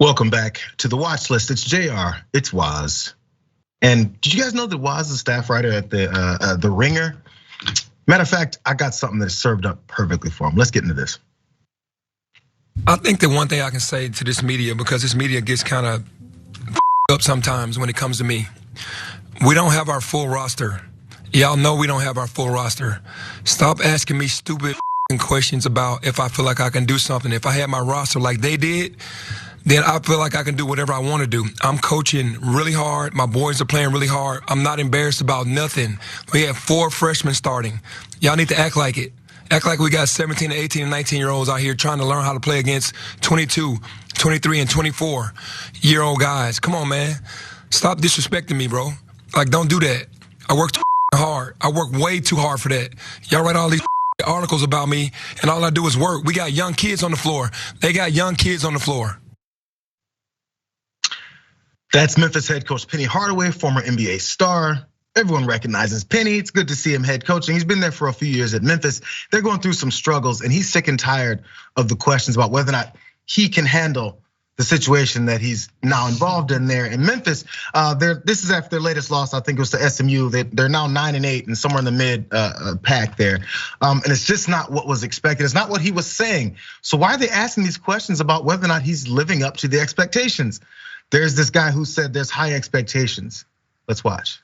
Welcome back to the watch list. It's JR, it's Woz. And did you guys know that Woz is a staff writer at the Ringer? Matter of fact, I got something that's served up perfectly for him. Let's get into this. I think the one thing I can say to this media, because this media gets kind of up sometimes when it comes to me, we don't have our full roster. Y'all know we don't have our full roster. Stop asking me stupid questions about if I feel like I can do something. If I had my roster like they did, then I feel like I can do whatever I want to do. I'm coaching really hard. My boys are playing really hard. I'm not embarrassed about nothing. We have 4 freshmen starting. Y'all need to act like it. Act like we got 17 to 18 and 19-year-olds out here trying to learn how to play against 22, 23, and 24-year-old guys. Come on, man. Stop disrespecting me, bro. Like, don't do that. I work too hard. I work way too hard for that. Y'all write all these articles about me, and all I do is work. We got young kids on the floor. They got young kids on the floor. That's Memphis head coach Penny Hardaway, former NBA star. Everyone recognizes Penny. It's good to see him head coaching. He's been there for a few years at Memphis. They're going through some struggles, and he's sick and tired of the questions about whether or not he can handle the situation that he's now involved in there in Memphis. This is after their latest loss. I think it was to SMU. They're now 9-8 and somewhere in the mid pack there. And it's just not what was expected. It's not what he was saying. So why are they asking these questions about whether or not he's living up to the expectations? There's this guy who said there's high expectations. Let's watch.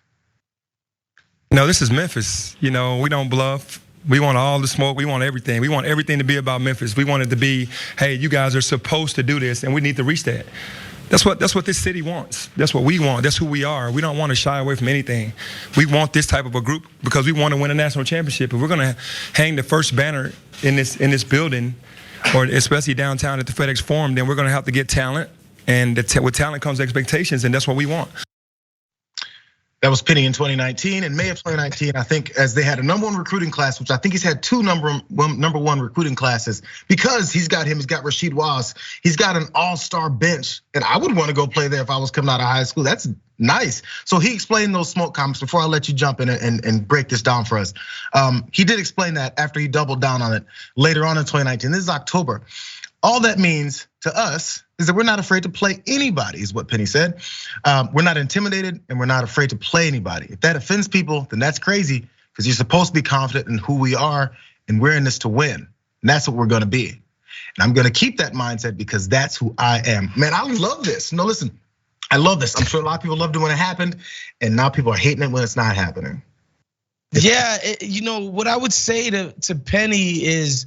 No, this is Memphis. You know, we don't bluff. We want all the smoke. We want everything. We want everything to be about Memphis. We want it to be, hey, you guys are supposed to do this, and we need to reach that. That's what this city wants. That's what we want. That's who we are. We don't want to shy away from anything. We want this type of a group because we want to win a national championship. If we're going to hang the first banner in this building, or especially downtown at the FedEx Forum, then we're going to have to get talent. And with talent comes expectations, and that's what we want. That was Penny in 2019. In May of 2019, I think, as they had a #1 recruiting class, which I think he's had 2 #1 recruiting classes, because he's got Rasheed Wallace, he's got an all-star bench, and I would want to go play there if I was coming out of high school. That's nice. So he explained those smoke comments. Before I let you jump in and break this down for us, he did explain that after he doubled down on it later on in 2019. This is October. All that means to us is that we're not afraid to play anybody, is what Penny said. We're not intimidated and we're not afraid to play anybody. If that offends people, then that's crazy, because you're supposed to be confident in who we are, and we're in this to win. And that's what we're gonna be. And I'm gonna keep that mindset because that's who I am. Man, I love this. No, listen, I love this. I'm sure a lot of people loved it when it happened, and now people are hating it when it's not happening. Yeah, you know what I would say to Penny is,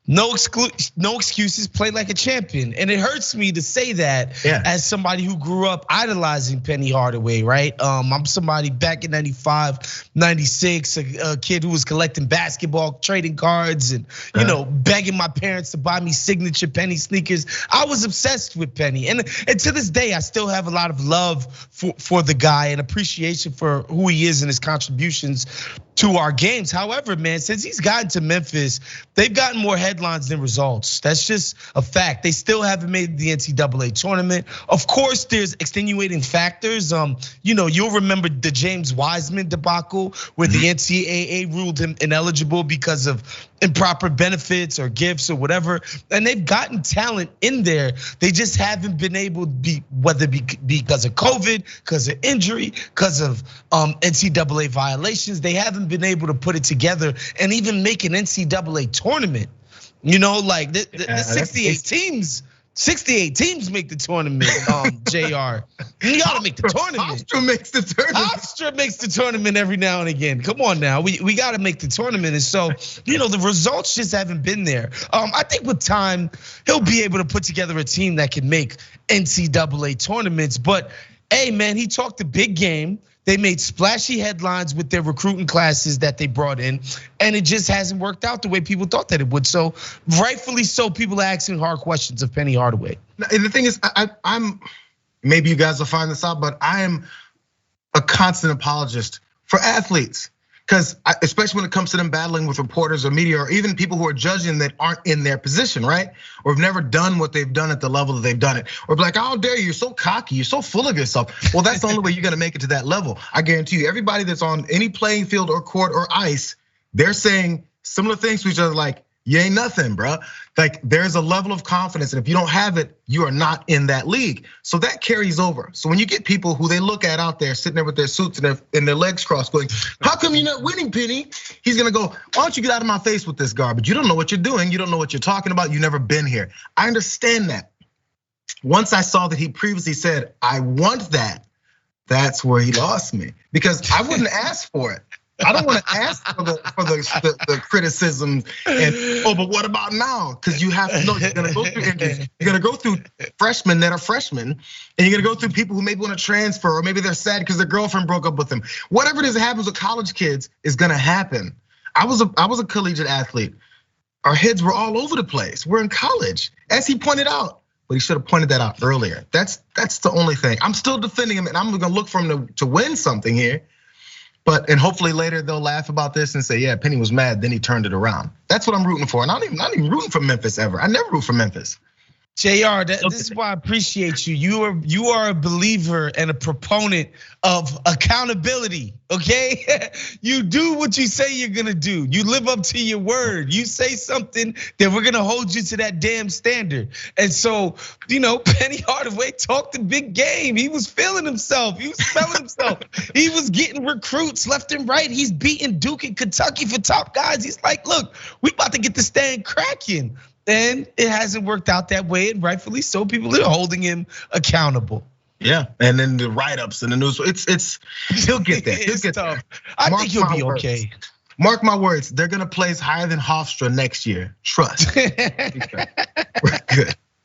no excuses, play like a champion. And it hurts me to say that as somebody who grew up idolizing Penny Hardaway, right? I'm somebody back in 95, 96, a kid who was collecting basketball, trading cards, and begging my parents to buy me signature Penny sneakers. I was obsessed with Penny. And to this day, I still have a lot of love for the guy and appreciation for who he is and his contributions to our games. However, man, since he's gotten to Memphis, they've gotten more headlines than results. That's just a fact. They still haven't made the NCAA tournament. Of course, there's extenuating factors. You'll remember the James Wiseman debacle where the NCAA ruled him ineligible because of improper benefits or gifts or whatever. And they've gotten talent in there. They just haven't been able to be, whether it be because of COVID, because of injury, because of NCAA violations, they haven't been able to put it together and even make an NCAA tournament. Like the 68 teams make the tournament, JR. You gotta make the tournament. Hofstra makes the tournament. Hofstra makes the tournament every now and again. Come on now, we gotta make the tournament. And so, the results just haven't been there. I think with time, he'll be able to put together a team that can make NCAA tournaments. But hey, man, he talked a big game. They made splashy headlines with their recruiting classes that they brought in, and it just hasn't worked out the way people thought that it would. So rightfully so, people are asking hard questions of Penny Hardaway. And the thing is, I'm maybe you guys will find this out, but I am a constant apologist for athletes. Because especially when it comes to them battling with reporters or media, or even people who are judging that aren't in their position, right? Or have never done what they've done at the level that they've done it. Or be like, how dare you, you're so cocky, you're so full of yourself. Well, that's the only way you're gonna make it to that level. I guarantee you, everybody that's on any playing field or court or ice, they're saying similar things to each other like, you ain't nothing, bro. Like there's a level of confidence, and if you don't have it, you are not in that league. So that carries over. So when you get people who they look at out there sitting there with their suits and their legs crossed going, how come you're not winning, Penny? He's gonna go, why don't you get out of my face with this garbage? You don't know what you're doing. You don't know what you're talking about. You've never been here. I understand that. Once I saw that he previously said, I want that, that's where he lost me, because I wouldn't ask for it. I don't want to ask for the criticism and but what about now? Because you have to know you're gonna go through injuries. You're gonna go through freshmen that are freshmen, and you're gonna go through people who maybe want to transfer, or maybe they're sad because their girlfriend broke up with them. Whatever it is that happens with college kids is gonna happen. I was a collegiate athlete. Our heads were all over the place. We're in college, as he pointed out. But he should have pointed that out earlier. That's the only thing. I'm still defending him, and I'm gonna look for him to win something here. And hopefully later they'll laugh about this and say, yeah, Penny was mad, then he turned it around. That's what I'm rooting for. And I'm not even rooting for Memphis ever. I never root for Memphis. Jayar, this is why I appreciate you. You are a believer and a proponent of accountability, okay? You do what you say you're gonna do. You live up to your word. You say something, then we're gonna hold you to that damn standard. And so, Penny Hardaway talked a big game. He was feeling himself. He was smelling himself. He was getting recruits left and right. He's beating Duke and Kentucky for top guys. He's like, look, we about to get this thing cracking. And it hasn't worked out that way, and rightfully so. People are holding him accountable. Yeah, and then the write-ups and the news. He'll get there. He'll get tough. I think he'll be okay. Mark my words. They're gonna place higher than Hofstra next year. Trust. We're good.